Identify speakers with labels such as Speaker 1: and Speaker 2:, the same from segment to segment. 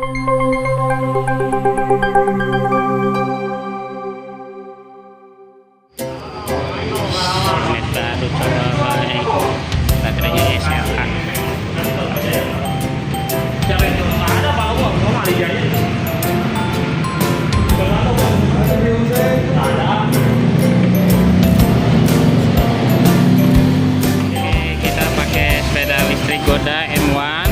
Speaker 1: baru coba baterainya SLA. Kita pakai sepeda listrik Goda M1.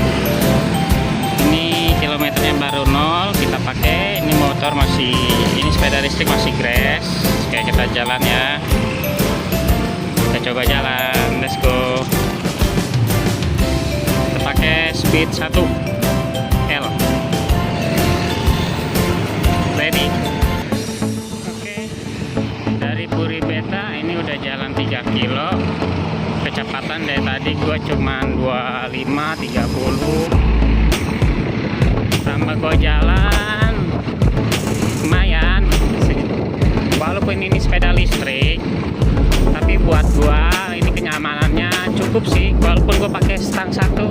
Speaker 1: Ini kilometernya baru 0. Kita pakai ini motor masih, ini sepeda listrik masih grass. Kayak kita jalan ya. Kita coba jalan, let's go. Kita pakai speed 1 L. Ready? Oke. Dari Puri Beta ini udah jalan 3 kilo. Kecepatan dari tadi gua cuman 25 30. Tambah gua jalan lumayan. Walaupun ini sepeda listrik, tapi buat gua ini kenyamanannya cukup sih. Walaupun gua pakai stang 1,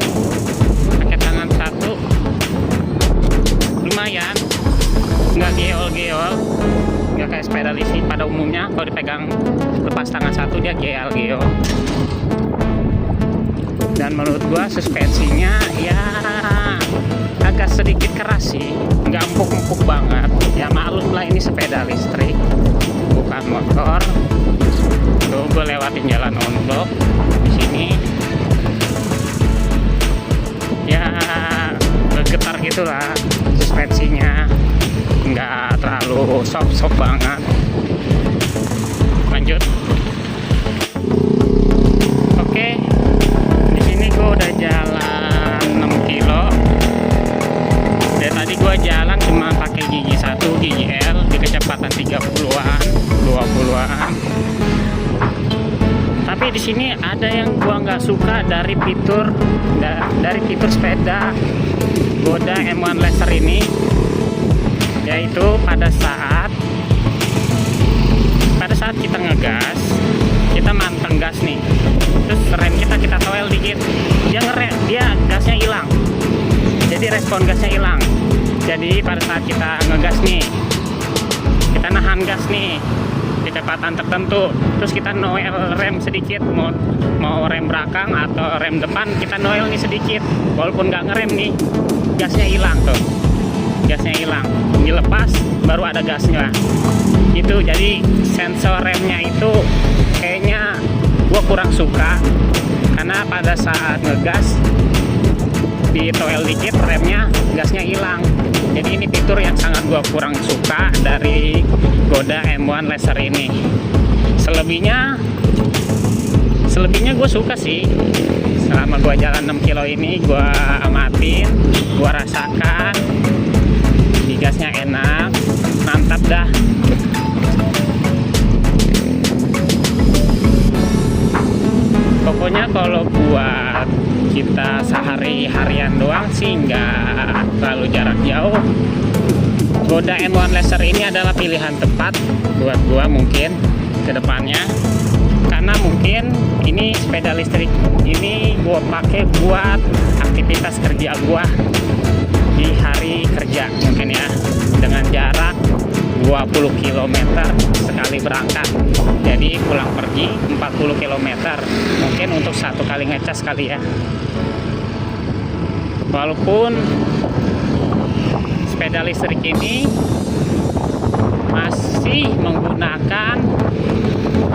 Speaker 1: pakai tangan 1, lumayan, nggak geol-geol, nggak kayak sepeda listrik pada umumnya. Kalau dipegang lepas tangan 1 dia geol-geol. Dan menurut gua suspensinya ya agak sedikit keras sih, nggak empuk-empuk banget. Ya maklum lah, ini sepeda listrik bukan motor. Tuh gue lewatin jalan on block di sini, ya bergetar gitulah suspensinya, nggak terlalu soft banget. Lanjut. Oke, di sini gue udah jalan 6 kilo. Dari tadi gue jalan cuma pakai gigi 1, gigi L di kecepatan 30-an, 20-an. Tapi di sini ada yang gua nggak suka dari fitur sepeda Goda M1 Laser ini, yaitu pada saat kita ngegas, kita manteng gas nih, terus rem kita toel dikit, dia gasnya hilang. Jadi respon gasnya hilang. Jadi pada saat kita ngegas nih, kita nahan gas nih kecepatan tertentu, terus kita noel rem sedikit, mau rem belakang atau rem depan, kita noel nih sedikit, walaupun nggak ngerem nih, gasnya hilang tuh, gasnya hilang, dilepas baru ada gasnya gitu. Jadi sensor remnya itu kayaknya gua kurang suka, karena pada saat ngegas di toel dikit remnya gasnya hilang. Jadi ini fitur yang sangat gua kurang suka dari Goda M1 Laser ini. Selebihnya gue suka sih. Selama gue jalan 6 kilo ini, gue amatin, gue rasakan, di gasnya enak, mantap dah. Pokoknya kalau buat kita sehari-harian doang sih nggak terlalu jarak jauh, Goda M1 Laser ini adalah pilihan tepat buat gua mungkin ke depannya. Karena mungkin ini sepeda listrik ini gua pakai buat aktivitas kerja gua di hari kerja mungkin ya, dengan jarak 20 km sekali berangkat. Jadi pulang pergi 40 km, mungkin untuk 1 kali ngecas kali ya. Walaupun sepeda listrik ini masih menggunakan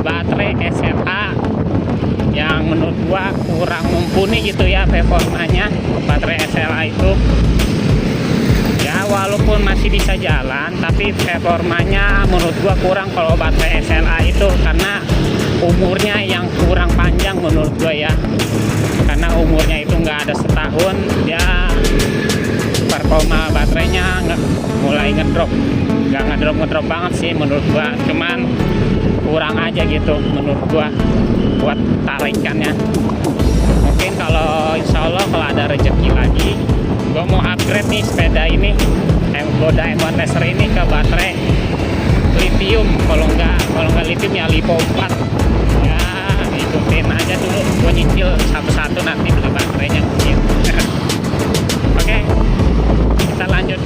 Speaker 1: baterai SLA yang menurut gua kurang mumpuni gitu ya performanya. Baterai SLA itu ya walaupun masih bisa jalan, tapi performanya menurut gua kurang kalau baterai SLA itu, karena umurnya yang kurang panjang menurut gua ya. Karena umurnya itu nggak ada setahun, ya performa baterainya mulai ngedrop. Nggak ngedrop banget sih menurut gua, cuman kurang aja gitu menurut gua buat tarikannya. Mungkin kalau insya Allah kalau ada rezeki lagi, gua mau upgrade nih sepeda ini, Goda M1 Laser ini ke baterai lithium. Kalau nggak lithium ya lipo 4 ya, ikutin aja dulu, gua nyicil satu-satu nanti beli baterainya mungkin. Oke, kita lanjut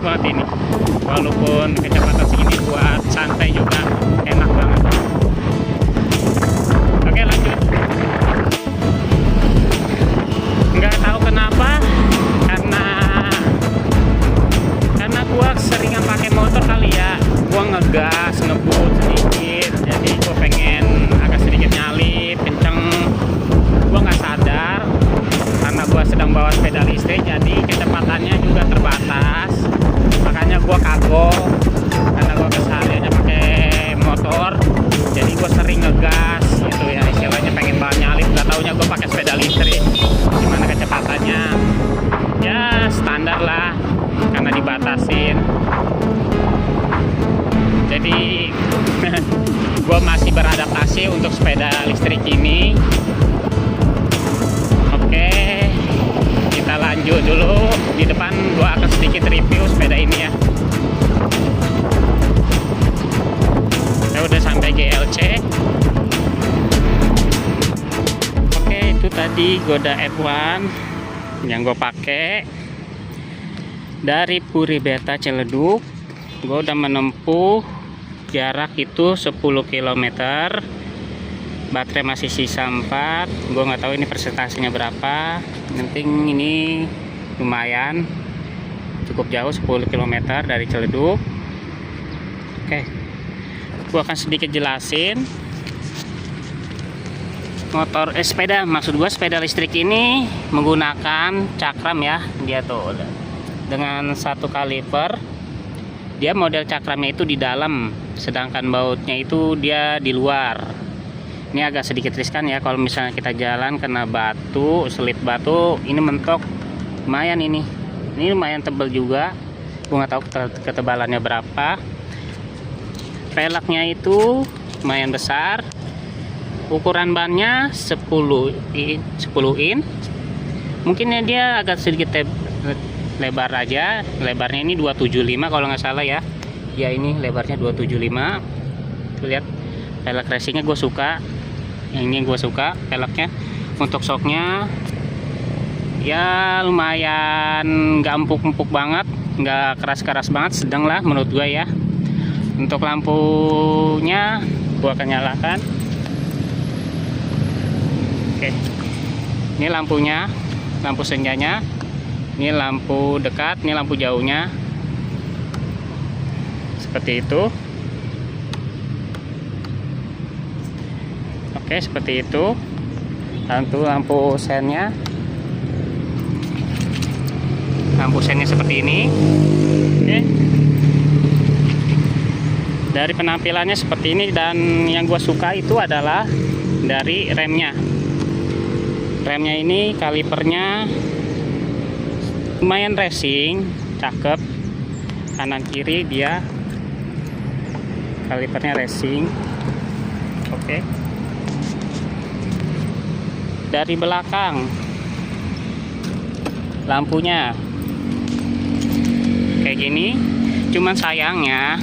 Speaker 1: banget ini. Walaupun kecepatan segini buat santai juga enak banget. Oke, lanjut. Nggak tahu kenapa, karena gua seringan pakai motor kali ya. Gua ngegas, ngebut sedikit, jadi gua pengen agak sedikit nyalip kenceng. Gua nggak sadar karena gua sedang bawa sepeda listrik, jadi kecepatannya juga terbatas. Makanya gua kagok karena gua kesehariannya pakai motor, jadi gua sering ngegas gitu ya, istilahnya pengen banget nyalip. Nggak taunya gua pakai sepeda listrik, gimana kecepatannya ya standar lah karena dibatasin. Jadi gue masih beradaptasi untuk sepeda listrik ini. Oke, kita lanjut dulu. Di depan gue akan sedikit review sepeda ini ya. Saya udah sampai GLC. Oke, itu tadi Goda F1 yang gue pakai dari Puri Beta Ciledug. Gue udah menempuh jarak itu 10 km. Baterai masih sisa 4. Gue nggak tahu ini persentasinya berapa. Yang penting ini lumayan, cukup jauh, 10 km dari Ciledug. Oke, gue akan sedikit jelasin sepeda, maksud gue sepeda listrik ini menggunakan cakram ya. Dia tuh dengan satu kaliper, dia model cakramnya itu di dalam, sedangkan bautnya itu dia di luar. Ini agak sedikit riskan ya kalau misalnya kita jalan kena batu, selip batu, ini mentok lumayan. Ini lumayan tebal juga, gue nggak tahu ketebalannya berapa. Peleknya itu lumayan besar. Ukuran bannya 10 in. Mungkin dia agak sedikit lebar aja. Lebarnya ini 275 kalau nggak salah ya. Ya ini lebarnya 275. Tuh lihat, pelek racingnya gue suka. Yang ini gue suka peleknya. Untuk shocknya ya lumayan, nggak empuk-empuk banget, nggak keras-keras banget, sedang lah menurut gue ya. Untuk lampunya gue akan nyalakan. Oke, ini lampunya, lampu senjanya. Ini lampu dekat, ini lampu jauhnya. Seperti itu. Oke, seperti itu. Lampu sennya. Lampu sennya seperti ini. Oke. Dari penampilannya seperti ini, dan yang gue suka itu adalah dari remnya. Remnya ini kalipernya lumayan racing, cakep. Kanan kiri dia kalipernya racing. Oke. Dari belakang lampunya kayak gini, cuman sayangnya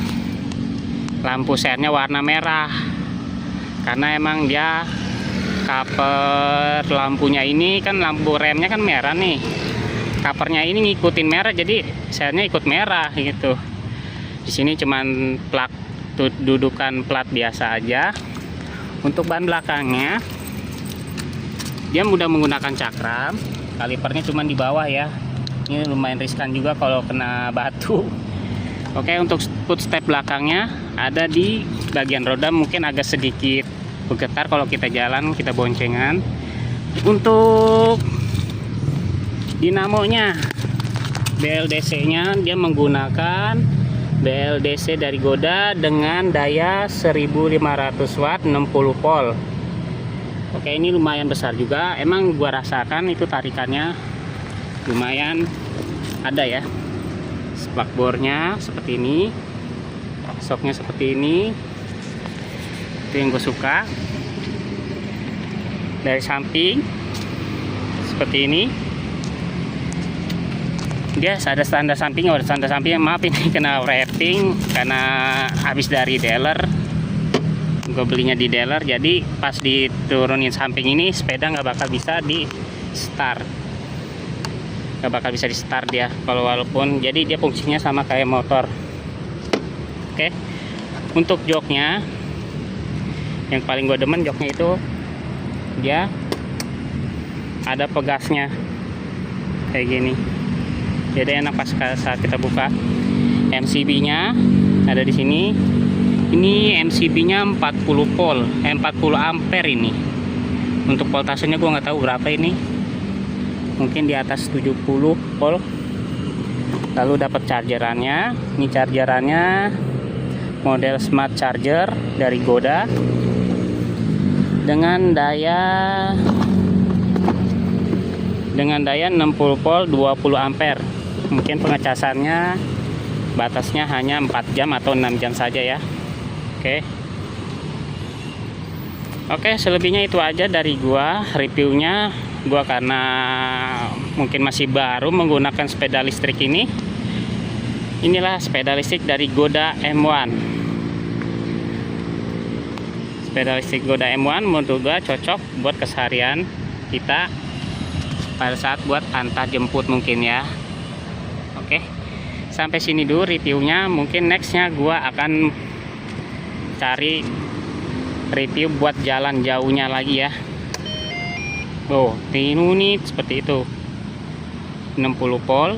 Speaker 1: lampu sernya warna merah, karena emang dia cover lampunya ini kan, lampu remnya kan merah nih, covernya ini ngikutin merah, jadi sernya ikut merah gitu. Di sini cuman plat, dudukan plat biasa aja. Untuk ban belakangnya dia mudah menggunakan cakram, kalipernya cuman di bawah ya. Ini lumayan riskan juga kalau kena batu. Oke, untuk footstep belakangnya ada di bagian roda, mungkin agak sedikit bergetar kalau kita jalan, kita boncengan. Untuk dinamonya, BLDC-nya dia menggunakan BLDC dari Goda dengan daya 1500 watt 60 volt. Oke, ini lumayan besar juga. Emang gua rasakan itu tarikannya lumayan ada ya. Spakbornya seperti ini, shocknya seperti ini. Itu yang gue suka. Dari samping seperti ini, dia ada standar sampingnya. Standar sampingnya, maaf ini kena wrapping karena habis dari dealer. Gue belinya di dealer, jadi pas diturunin samping ini sepeda nggak bakal bisa di start. nggak bakal bisa di start dia kalau walaupun, jadi dia fungsinya sama kayak motor. Oke, untuk joknya yang paling gue demen joknya itu dia ada pegasnya kayak gini, jadi enak pas saat kita buka. MCB nya ada di sini. Ini MCB nya 40 volt 40 ampere ini. Untuk voltasenya gue nggak tahu berapa ini, mungkin di atas 70 volt. Lalu dapat chargerannya. Ini chargerannya model smart charger dari Goda dengan daya 60 volt 20 ampere. Mungkin pengecasannya batasnya hanya 4 jam atau 6 jam saja ya. Oke, selebihnya itu aja dari gua reviewnya. Gua karena mungkin masih baru menggunakan sepeda listrik ini. Inilah sepeda listrik dari Goda M1. Sepeda listrik Goda M1 menurut gua cocok buat keseharian kita pada saat buat antar jemput mungkin ya. Oke, sampai sini dulu reviewnya. Mungkin nextnya gua akan cari review buat jalan jauhnya lagi ya. Oh, ini seperti itu, 60 volt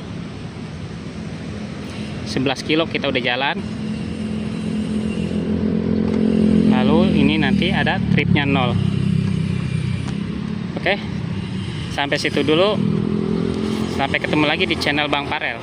Speaker 1: 11 kilo kita udah jalan. Lalu ini nanti ada tripnya 0. Oke, sampai situ dulu. Sampai ketemu lagi di channel Bang Farel.